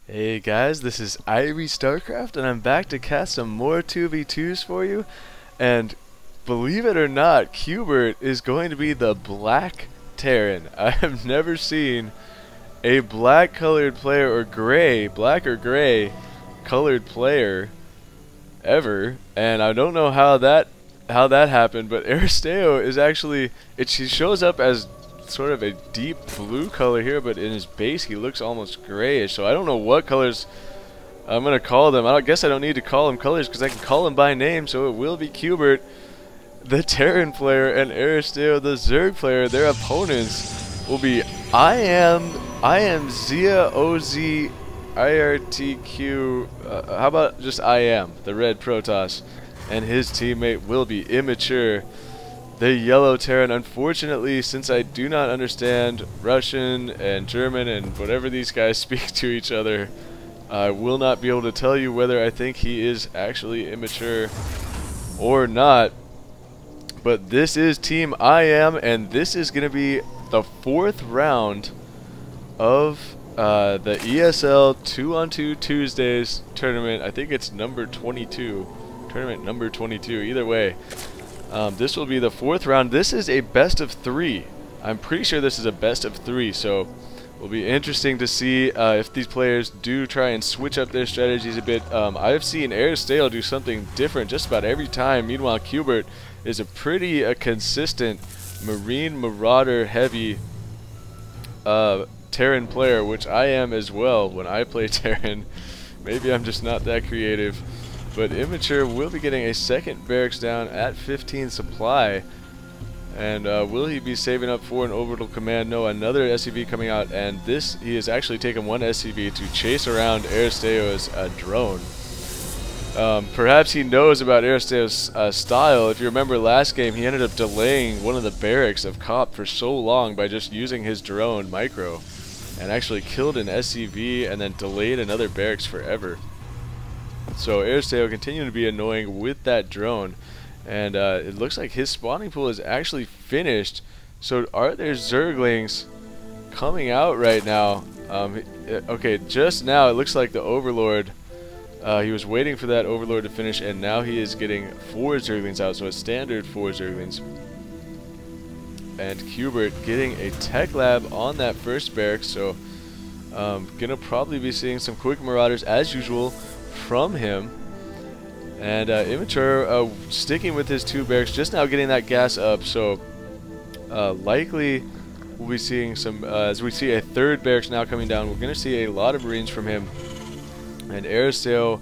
Hey guys, this is Starcraft, and I'm back to cast some more 2v2s for you. And believe it or not, Cubert is going to be the Black Terran. I have never seen a black colored player or black or gray colored player ever, and I don't know how that happened. But Aristeo is actually she shows up as sort of a deep blue color here, but in his base he looks almost grayish, so I don't know what colors I'm gonna call them. I guess I don't need to call them colors because I can call them by name. So it will be Cubert, the Terran player, and Aristeo, the Zerg player. Their opponents will be IamXiaOzIRTQ, how about just the red Protoss, and his teammate will be Immature, the yellow Terran. Unfortunately, since I do not understand Russian and German and whatever these guys speak to each other, I will not be able to tell you whether I think he is actually immature or not. But this is Team IAM, and this is going to be the 4th round of the ESL 2-on-2 Tuesdays tournament. I think it's number 22. Tournament number 22. Either way. This will be the 4th round. This is a best of 3. I'm pretty sure this is a best of 3, so it will be interesting to see if these players do try and switch up their strategies a bit. I've seen Aristeo do something different just about every time. Meanwhile, Cubert is a pretty consistent Marine Marauder heavy Terran player, which I am as well when I play Terran. Maybe I'm just not that creative. But Immature will be getting a second barracks down at 15 supply. And will he be saving up for an orbital command? No, another SCV coming out, and he has actually taken one SCV to chase around Aristeo's drone. Perhaps he knows about Aristeo's style. If you remember last game, he ended up delaying one of the barracks of COP for so long by just using his drone, Micro, and actually killed an SCV and then delayed another barracks forever. So Aristeo continuing to be annoying with that drone, and it looks like his spawning pool is actually finished. So are there Zerglings coming out right now? Okay, just now it looks like the Overlord, he was waiting for that Overlord to finish, and now he is getting 4 Zerglings out, so a standard 4 Zerglings. And Cubert getting a tech lab on that first barracks, so gonna probably be seeing some quick Marauders as usual from him. And Immature sticking with his 2 barracks, just now getting that gas up, so likely we'll be seeing some, as we see a 3rd barracks now coming down, we're going to see a lot of Marines from him. And Aristeo,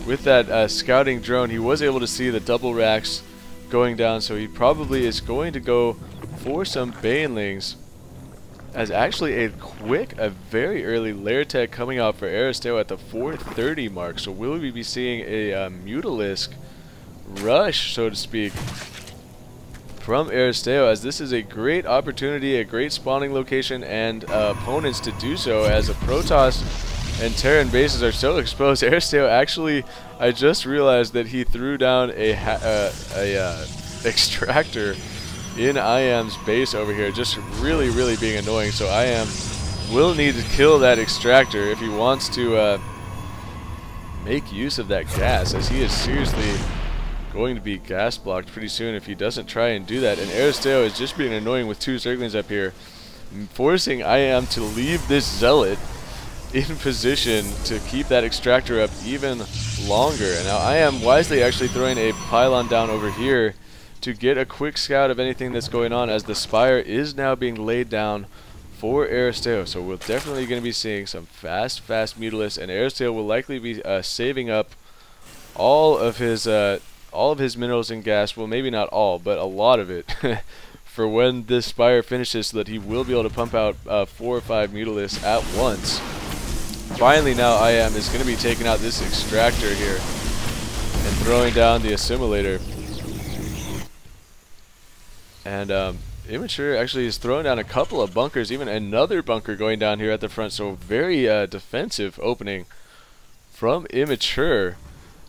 with that scouting drone, he was able to see the double racks going down, so he probably is going to go for some Banelings. As actually a very early lair tech coming out for Aristeo at the 4:30 mark. So will we be seeing a Mutalisk rush, so to speak, from Aristeo, as this is a great opportunity, a great spawning location, and opponents to do so, as a Protoss and Terran bases are so exposed. Aristeo actually, I just realized that he threw down a extractor in IAM's base over here, just really being annoying. So IAM will need to kill that extractor if he wants to make use of that gas, as he is seriously going to be gas blocked pretty soon if he doesn't try and do that. And Aristeo is just being annoying with 2 Zerglings up here, forcing IAM to leave this Zealot in position to keep that extractor up even longer. And now IAM wisely actually throwing a pylon down over here to get a quick scout of anything that's going on, as the Spire is now being laid down for Aristeo. So we're definitely going to be seeing some fast Mutalisks, and Aristeo will likely be saving up all of his minerals and gas. Well, maybe not all, but a lot of it for when this Spire finishes, so that he will be able to pump out 4 or 5 Mutalisks at once. Finally, now IAM is going to be taking out this extractor here and throwing down the assimilator. And Immature actually is throwing down a couple of bunkers, even another bunker going down here at the front. So very defensive opening from Immature,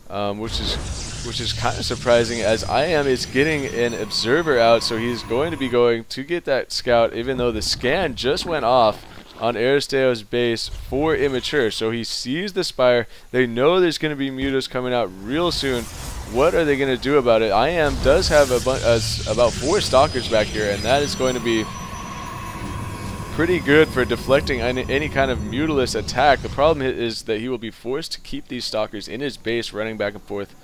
which is kind of surprising, as IAM is getting an observer out. So he's going to be going to get that scout, even though the scan just went off on Aristeo's base for Immature. So he sees the Spire. They know there's going to be Mutos coming out real soon. What are they going to do about it? IAM does have about 4 Stalkers back here, and that is going to be pretty good for deflecting any kind of Mutalist attack. The problem is that he will be forced to keep these Stalkers in his base running back and forth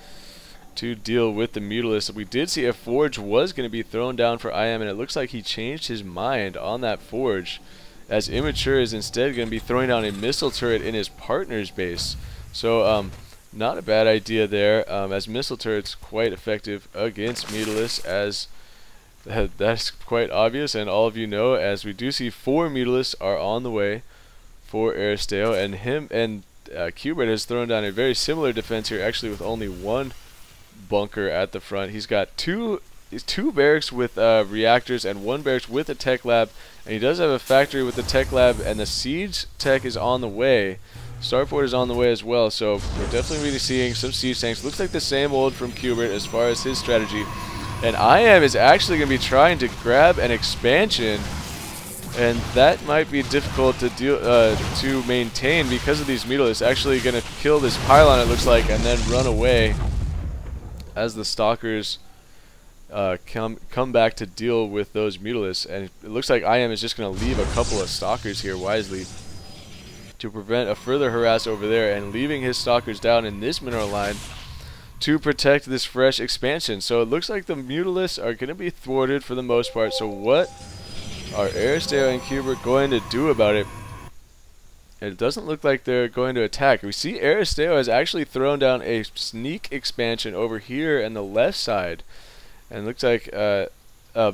to deal with the Mutalist. We did see a Forge was going to be thrown down for IAM, and it looks like he changed his mind on that Forge, as Immature is instead going to be throwing down a missile turret in his partner's base. So not a bad idea there, as missile turret's quite effective against Mutalists, as that's quite obvious, and all of you know, as we do see 4 Mutalists are on the way for Aristeo, and him and cubert has thrown down a very similar defense here, actually with only 1 bunker at the front. He's got two barracks with reactors and 1 barracks with a tech lab, and he does have a factory with the tech lab, and the siege tech is on the way. Starport is on the way as well, so we're definitely going to be seeing some siege tanks. Looks like the same old from cubert as far as his strategy. And IAM is actually going to be trying to grab an expansion, and that might be difficult to maintain because of these Mutalists. Actually going to kill this pylon, it looks like, and then run away as the Stalkers come back to deal with those Mutalists. And it looks like IAM is just going to leave a couple of Stalkers here wisely to prevent a further harass over there, and leaving his Stalkers down in this mineral line to protect this fresh expansion. So it looks like the Mutalists are going to be thwarted for the most part. So what are Aristeo and cubert going to do about it? It doesn't look like they're going to attack. We see Aristeo has actually thrown down a sneak expansion over here on the left side, and it looks like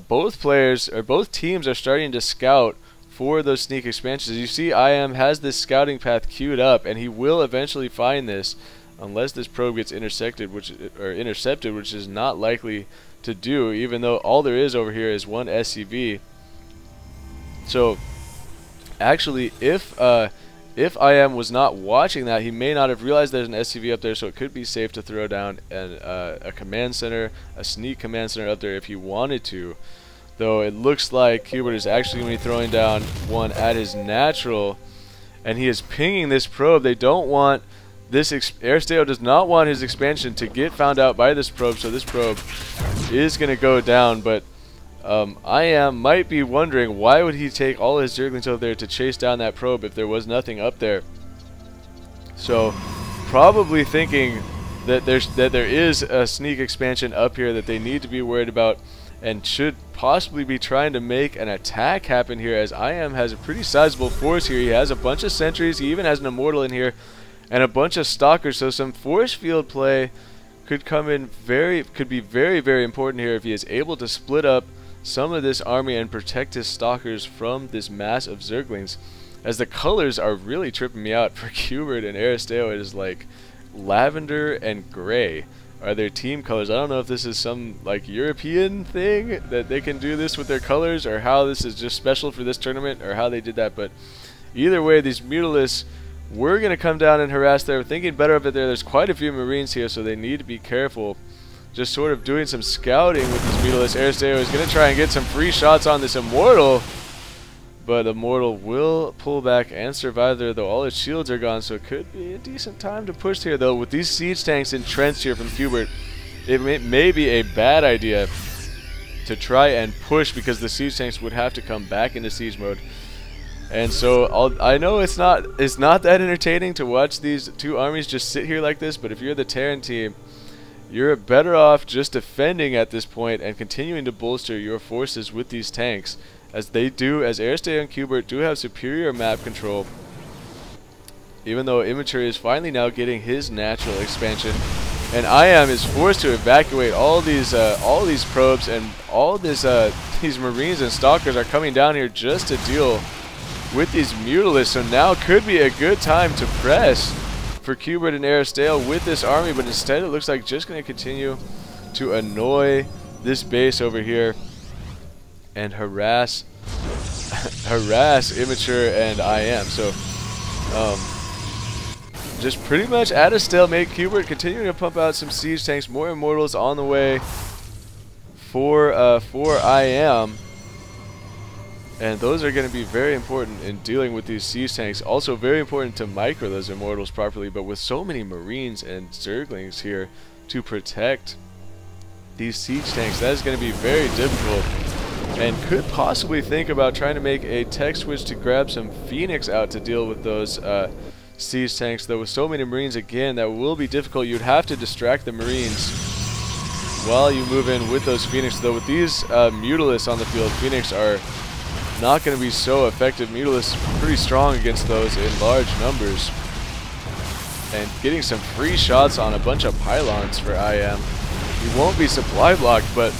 both teams are starting to scout for those sneak expansions. You see, IAM has this scouting path queued up, and he will eventually find this, unless this probe gets intercepted, which is not likely to do, even though all there is over here is 1 SCV. So actually, if IAM was not watching that, he may not have realized there's an SCV up there, so it could be safe to throw down a command center, a sneak command center up there if he wanted to. Though it looks like cubert is actually going to be throwing down one at his natural, and he is pinging this probe. They don't want this, Aristeo does not want his expansion to get found out by this probe, so this probe is going to go down. But IAM might be wondering, why would he take all his Zerglings over there to chase down that probe if there was nothing up there? So probably thinking that there is a sneak expansion up here that they need to be worried about, and should possibly be trying to make an attack happen here, as IAM has a pretty sizable force here. He has a bunch of sentries, he even has an immortal in here, and a bunch of Stalkers, so some force field play could be very, very important here if he is able to split up some of this army and protect his Stalkers from this mass of Zerglings. As the colors are really tripping me out for cubert and Aristeo, it is like lavender and gray are their team colors. I don't know if this is some like European thing that they can do this with their colors, or how this is just special for this tournament, or how they did that, but either way, these Mutalists were going to come down and harass there. Thinking better of it there. There's quite a few Marines here, so they need to be careful. Just sort of doing some scouting with these Mutalists. Aristeo is going to try and get some free shots on this Immortal, but Immortal will pull back and survive there, though all his shields are gone, so it could be a decent time to push here, though. With these siege tanks entrenched here from cubert, it may be a bad idea to try and push, because the siege tanks would have to come back into siege mode. And so I know it's not that entertaining to watch these two armies just sit here like this, but if you're the Terran team, you're better off just defending at this point and continuing to bolster your forces with these tanks, as Aristeo and cubert do have superior map control, even though Immature is finally now getting his natural expansion, and IAM is forced to evacuate all these probes, and all these Marines and Stalkers are coming down here just to deal with these Mutalists. So now could be a good time to press for cubert and Aristeo with this army, but instead it looks like just going to continue to annoy this base over here and harass Immature and IAM. So just pretty much at a stalemate. Cubert continuing to pump out some siege tanks, more Immortals on the way for IAM. And those are going to be very important in dealing with these siege tanks. Also very important to micro those immortals properly, but with so many marines and zerglings here to protect these siege tanks, that is going to be very difficult. And could possibly think about trying to make a tech switch to grab some Phoenix out to deal with those siege tanks, though with so many marines, again, that will be difficult. You'd have to distract the marines while you move in with those Phoenix, though with these Mutalisks on the field, Phoenix are not going to be so effective. Mutalisks pretty strong against those in large numbers. And getting some free shots on a bunch of pylons for IM. He won't be supply blocked, but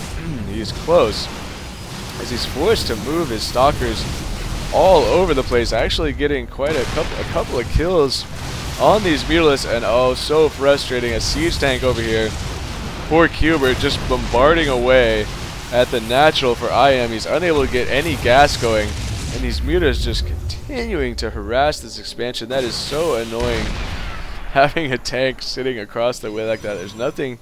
he's close, as he's forced to move his stalkers all over the place, actually getting quite a couple of kills on these Mutalisks. And oh, so frustrating, a siege tank over here. Poor Cubert just bombarding away at the natural for IM. He's unable to get any gas going, and these Mutas just continuing to harass this expansion. That is so annoying, having a tank sitting across the way like that. There's nothing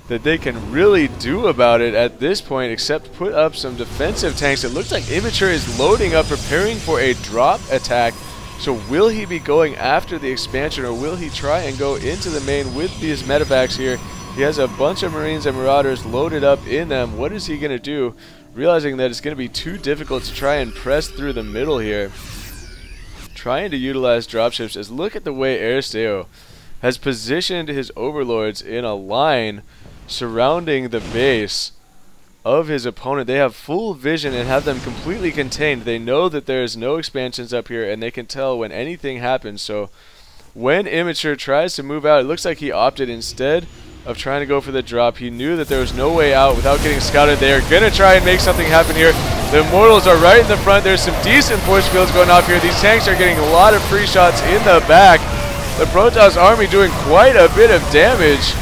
that they can really do about it at this point except put up some defensive tanks. It looks like Immature is loading up, preparing for a drop attack. So will he be going after the expansion, or will he try and go into the main with these medevacs here? He has a bunch of Marines and Marauders loaded up in them. What is he going to do? Realizing that it's going to be too difficult to try and press through the middle here. Trying to utilize dropships. As look at the way Aristeo has positioned his overlords in a line surrounding the base of his opponent. They have full vision and have them completely contained. They know that there's no expansions up here, and they can tell when anything happens. So when Immature tries to move out, it looks like he opted instead of trying to go for the drop. He knew that there was no way out without getting scouted. They are going to try and make something happen here. The Immortals are right in the front. There's some decent force fields going off here. These tanks are getting a lot of free shots in the back. The Protoss army doing quite a bit of damage.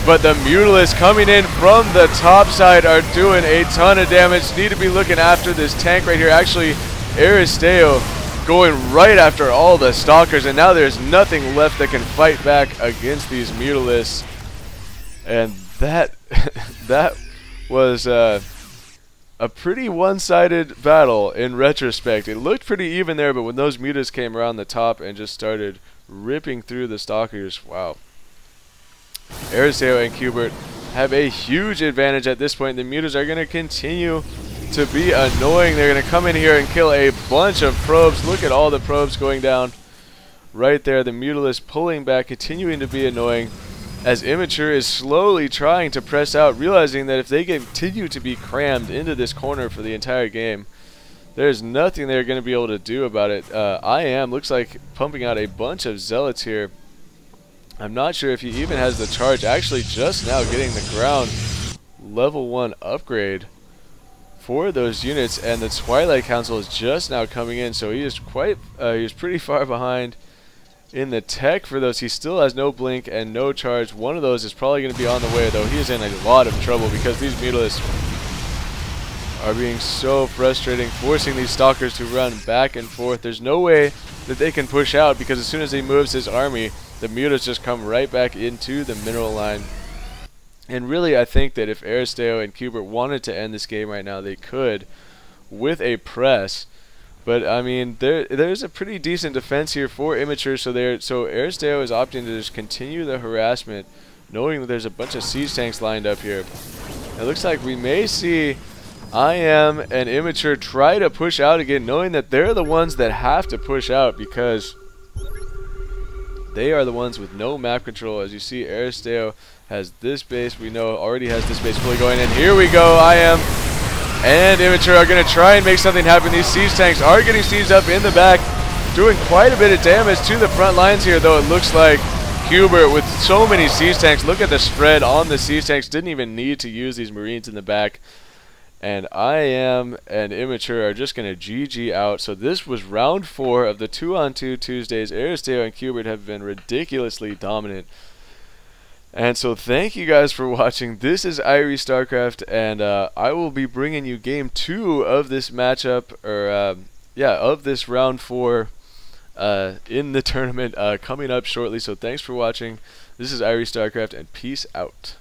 But the Mutalisks coming in from the top side are doing a ton of damage. Need to be looking after this tank right here. Actually, Aristeo going right after all the Stalkers, and now there's nothing left that can fight back against these Mutalisks. And that was a pretty one-sided battle in retrospect. It looked pretty even there, but when those Mutas came around the top and just started ripping through the Stalkers, wow. Aristeo and Cubert have a huge advantage at this point. The Mutas are going to continue to be annoying. They're going to come in here and kill a bunch of probes. Look at all the probes going down right there. The Mutalisks pulling back, continuing to be annoying, as Immature is slowly trying to press out, realizing that if they continue to be crammed into this corner for the entire game, there's nothing they're going to be able to do about it. IM looks like pumping out a bunch of Zealots here. I'm not sure if he even has the charge. Actually, just now getting the ground level 1 upgrade for those units, and the Twilight Council is just now coming in, so he is pretty far behind in the tech for those. He still has no blink and no charge. One of those is probably going to be on the way, though. He is in a lot of trouble because these Mutalisks are being so frustrating, forcing these Stalkers to run back and forth. There's no way that they can push out, because as soon as he moves his army, the Mutas just come right back into the mineral line. And really, I think that if Aristeo and Cubert wanted to end this game right now, they could with a press. But I mean, there's a pretty decent defense here for Immature. So Aristeo is opting to just continue the harassment, knowing that there's a bunch of siege tanks lined up here. It looks like we may see IM and Immature try to push out again, knowing that they're the ones that have to push out because they are the ones with no map control. As you see, Aristeo has this base, we know already has this base fully going in. Here we go. IM and Immature are going to try and make something happen. These siege tanks are getting sieged up in the back, doing quite a bit of damage to the front lines here, though. It looks like Cubert with so many siege tanks. Look at the spread on the siege tanks. Didn't even need to use these Marines in the back. And IM and Immature are just going to GG out. So this was round 4 of the 2-on-2 Tuesdays. Aristeo and Cubert have been ridiculously dominant. And so thank you guys for watching. This is IamXiaOzIRTQ, and I will be bringing you game 2 of this matchup, or of this round 4 in the tournament coming up shortly. So thanks for watching. This is IamXiaOzIRTQ, and peace out.